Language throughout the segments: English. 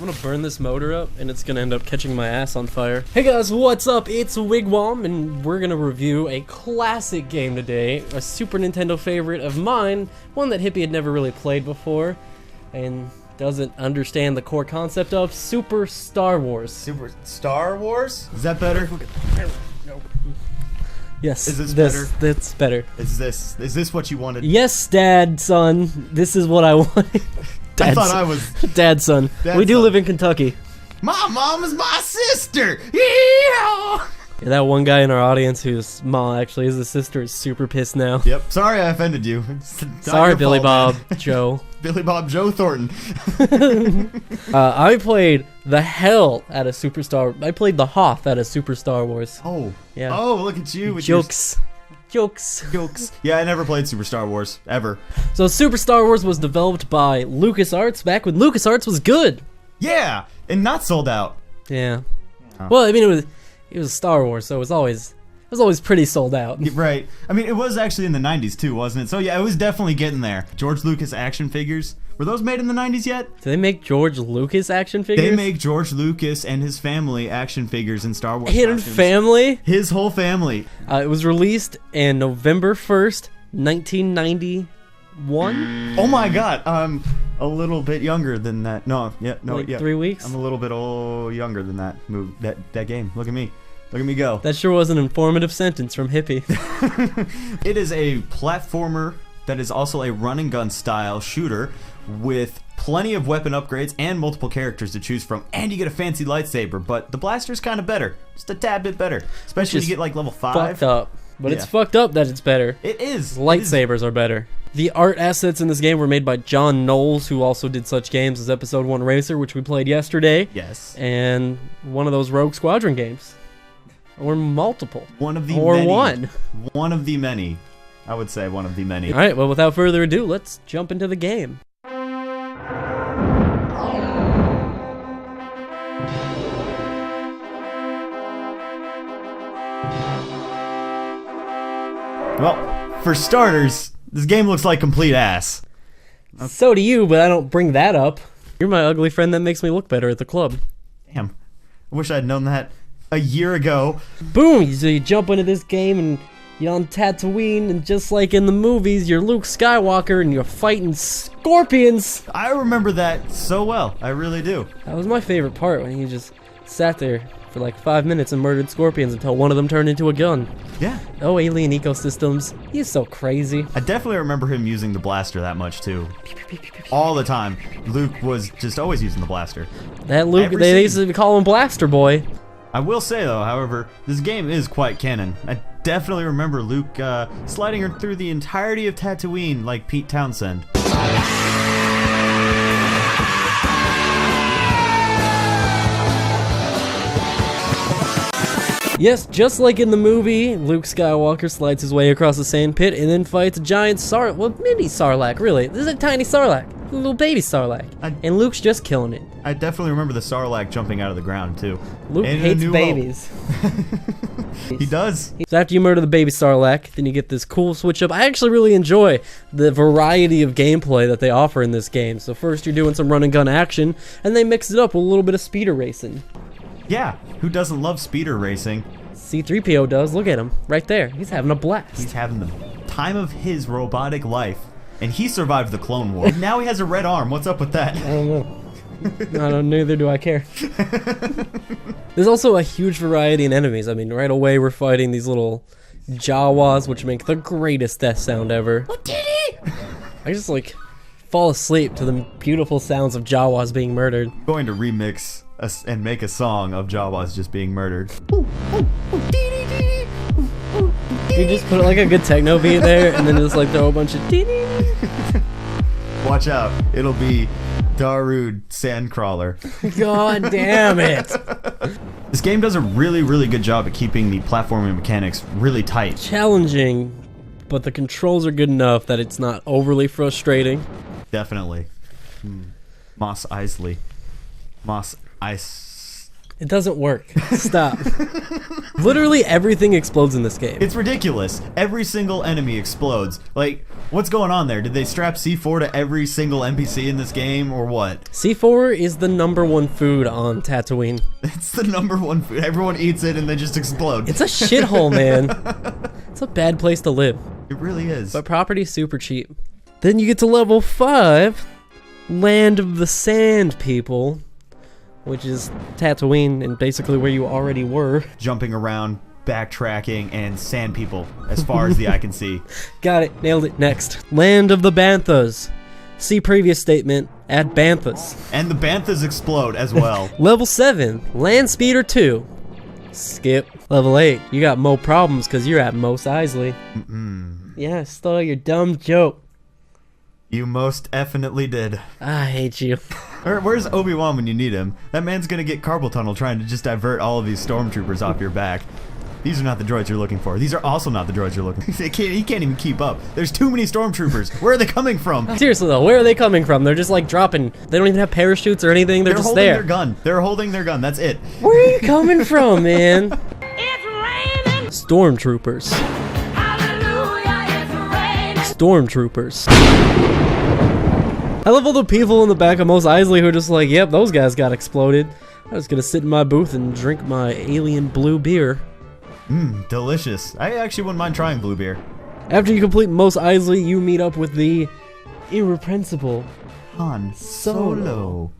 I'm gonna burn this motor up, and it's gonna end up catching my ass on fire. Hey guys, what's up? It's Wigwam, and we're gonna review a classic game today, a Super Nintendo favorite of mine, one that Hippie had never really played before, and doesn't understand the core concept of Super Star Wars. Super Star Wars? Is that better? Yes. Is this better? That's better. Is this what you wanted? Yes, Dad, son. This is what I wanted. Dad, I thought son. I was. Dad, son. Dad, we do son. live in Kentucky. My mom is my sister. Yeah. Yeah, that one guy in our audience whose mom actually is a sister is super pissed now. Yep. Sorry I offended you. It's not Sorry, your Billy fault, Bob, man. Joe. Billy Bob Joe Thornton. I played the hell out of I played the Hoth out of Super Star Wars. Oh. Yeah. Oh, look at you with Jokes. Jokes. Jokes. Yeah, I never played Super Star Wars ever. So Super Star Wars was developed by LucasArts back when LucasArts was good. Yeah, and not sold out. Yeah. Huh. Well, I mean it was Star Wars, so it was always pretty sold out. Right. I mean, it was actually in the 90s too, wasn't it? So yeah, it was definitely getting there. George Lucas action figures. Were those made in the 90s yet? Do they make George Lucas action figures? They make George Lucas and his family action figures in Star Wars Hidden costumes. Family? His whole family. It was released in November 1st, 1991. Oh my god, I'm a little bit younger than that. No, yeah, no, Like yeah. 3 weeks? I'm a little bit younger than that that game. Look at me. Look at me go. That sure was an informative sentence from Hippie. It is a platformer that is also a run and gun style shooter with plenty of weapon upgrades and multiple characters to choose from, and you get a fancy lightsaber, but the blaster's kind of better. Just a tad bit better. Especially when you get like level 5. Fucked up. But it's Yeah. fucked up that it's better. It is. Lightsabers are better. The art assets in this game were made by John Knowles, who also did such games as Episode 1 Racer, which we played yesterday, Yes. and one of those Rogue Squadron games. Or multiple. One of the Or many. one. One of the many. I would say one of the many. Alright, well, without further ado, let's jump into the game. Well, for starters, this game looks like complete ass. So do you, but I don't bring that up. You're my ugly friend that makes me look better at the club. Damn. I wish I'd known that a year ago. Boom! So you jump into this game and you're on Tatooine, and just like in the movies, you're Luke Skywalker and you're fighting scorpions! I remember that so well. I really do. That was my favorite part, when you just sat there for like 5 minutes and murdered scorpions until one of them turned into a gun. Yeah. Oh, alien ecosystems. He's so crazy. I definitely remember him using the blaster that much too. All the time. Luke was just always using the blaster. That Luke, Every they scene. used to call him Blaster Boy. I will say though, however, this game is quite canon. I definitely remember Luke sliding her through the entirety of Tatooine like Pete Townsend. Yes, just like in the movie, Luke Skywalker slides his way across the sand pit and then fights a giant mini Sarlacc, really. This is a tiny Sarlacc, a little baby Sarlacc. And Luke's just killing it. I definitely remember the Sarlacc jumping out of the ground too. Luke And in A hates New babies. Hope. He does. So after you murder the baby Sarlacc, then you get this cool switch up. I actually really enjoy the variety of gameplay that they offer in this game. So first you're doing some run and gun action, and they mix it up with a little bit of speeder racing. Yeah, who doesn't love speeder racing? C-3PO does. Look at him, right there. He's having a blast. He's having the time of his robotic life, and he survived the Clone War. And now he has a red arm. What's up with that? I don't know. I don't. Neither do I care. There's also a huge variety in enemies. I mean, right away we're fighting these little Jawas, which make the greatest death sound ever. I just like fall asleep to the beautiful sounds of Jawas being murdered. I'm going to remix and make a song of Jawas just being murdered. You just put like a good techno beat there, and then just like throw a bunch of Watch out, it'll be Darude Sandcrawler. God damn it! This game does a really, really good job at keeping the platforming mechanics really tight. Challenging, but the controls are good enough that it's not overly frustrating. Definitely. Moss Eisley. Moss Ice. It doesn't work. Stop. Literally everything explodes in this game. It's ridiculous. Every single enemy explodes. Like, what's going on there? Did they strap C4 to every single NPC in this game, or what? C4 is the #1 food on Tatooine. It's the #1 food. Everyone eats it and they just explode. It's a shithole, man. It's a bad place to live. It really is. But property's super cheap. Then you get to level 5, Land of the Sand People, which is Tatooine and basically where you already were. Jumping around, backtracking, and sand people as far as the eye can see. Got it. Nailed it. Next. Land of the Banthas. See previous statement. Add Banthas. And the Banthas explode as well. Level 7. Land Speeder 2. Skip. Level 8. You got mo problems because you're at Mos Eisley. Yeah, I stole your dumb joke. You most definitely did. I hate you. Where's Obi-Wan when you need him? That man's gonna get carpal tunnel trying to just divert all of these stormtroopers off your back. These are not the droids you're looking for. These are also not the droids you're looking for. He can't even keep up. There's too many stormtroopers. Where are they coming from? Seriously though, where are they coming from? They're just like dropping. They don't even have parachutes or anything. They're just holding there. their gun. They're holding their gun. That's it. Where are you coming from, man? It's raining. Stormtroopers. Hallelujah, it's raining. Stormtroopers. I love all the people in the back of Mos Eisley who are just like, yep, those guys got exploded. I was gonna sit in my booth and drink my alien blue beer. Delicious. I actually wouldn't mind trying blue beer. After you complete Mos Eisley, you meet up with the irrepressible Han Solo.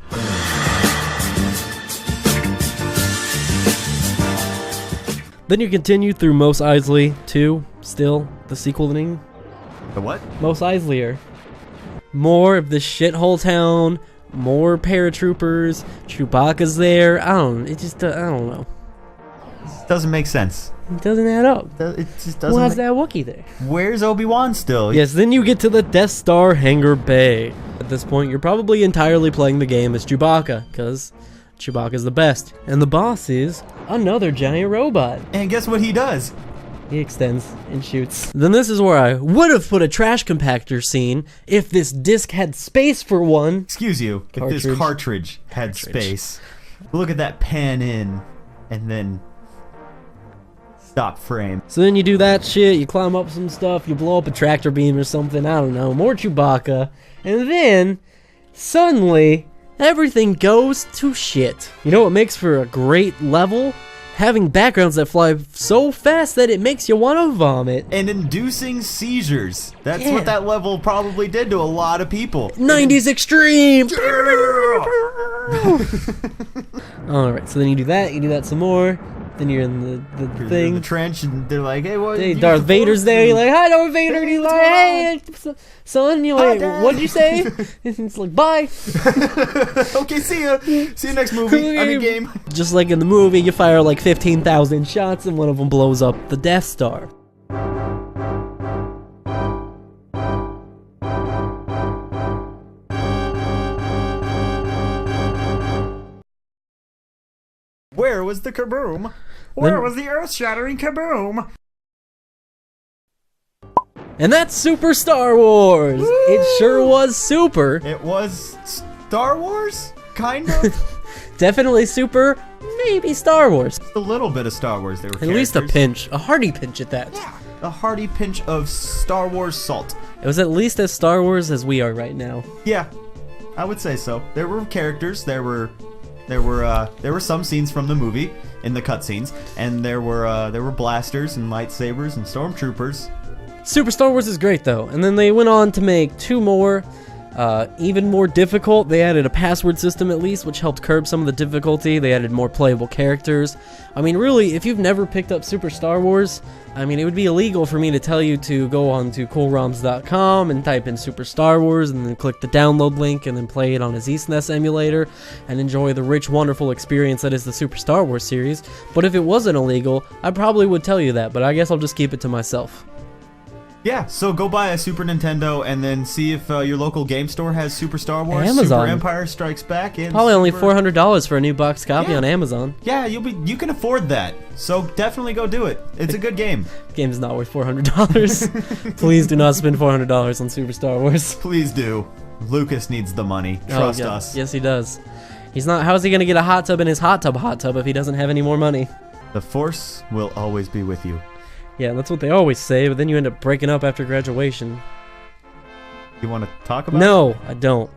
Then you continue through Mos Eisley 2, still the sequeling. The what? Mos Eislier. More of the shithole town, more paratroopers, Chewbacca's there. I don't know. Doesn't make sense. It doesn't add up. It just doesn't. Why's that Wookiee there? Where's Obi-Wan still? Yes, then you get to the Death Star hangar bay. At this point, you're probably entirely playing the game as Chewbacca, because Chewbacca's the best. And the boss is another giant robot. And guess what he does? He extends and shoots. Then this is where I would have put a trash compactor scene if this disc had space for one. Excuse you. If this cartridge had space. Look at that pan in, and then stop frame. So then you do that shit, you climb up some stuff, you blow up a tractor beam or something, I don't know, more Chewbacca, and then, suddenly, everything goes to shit. You know what makes for a great level? Having backgrounds that fly so fast that it makes you want to vomit. And inducing seizures. That's what that level probably did to a lot of people. 90s extreme! Alright, so then you do that some more. Then you're in the You're thing. in the trench, and they're like, "Hey, what?" Hey, Darth Vader's there. You're like, "Hi, Darth Vader." And he's like, "Hey, son." You're like, Dad. "What'd you say?" And it's like, "Bye." Okay, see ya. See you next movie. I'm in game. Just like in the movie, you fire like 15,000 shots, and one of them blows up the Death Star. Where was the kaboom? Where was the earth-shattering kaboom? And that's Super Star Wars. Woo! It sure was super. It was Star Wars? Kind of? Definitely super, maybe Star Wars. A little bit of Star Wars. There were At least a characters. pinch, a hearty pinch at that. Yeah, a hearty pinch of Star Wars salt. It was at least as Star Wars as we are right now. Yeah, I would say so. There were characters. There were some scenes from the movie in the cutscenes, and there were blasters and lightsabers and stormtroopers. Super Star Wars is great though, and then they went on to make 2 more, even more difficult. They added a password system at least, which helped curb some of the difficulty. They added more playable characters. I mean, really, if you've never picked up Super Star Wars, I mean, it would be illegal for me to tell you to go on to coolroms.com and type in Super Star Wars and then click the download link and then play it on a ZSNES emulator and enjoy the rich, wonderful experience that is the Super Star Wars series. But if it wasn't illegal, I probably would tell you that, but I guess I'll just keep it to myself. Yeah, so go buy a Super Nintendo and then see if your local game store has Super Star Wars, Amazon. Super Empire Strikes Back, and Probably only Super... $400 for a new box copy on Amazon. Yeah, you can afford that. So definitely go do it. It's a good game. Game's not worth $400. Please do not spend $400 on Super Star Wars. Please do. Lucas needs the money. Trust us. Yes, he does. He's not. How's he gonna get a hot tub in his hot tub if he doesn't have any more money? The Force will always be with you. Yeah, that's what they always say, but then you end up breaking up after graduation. You want to talk about it? No, I don't.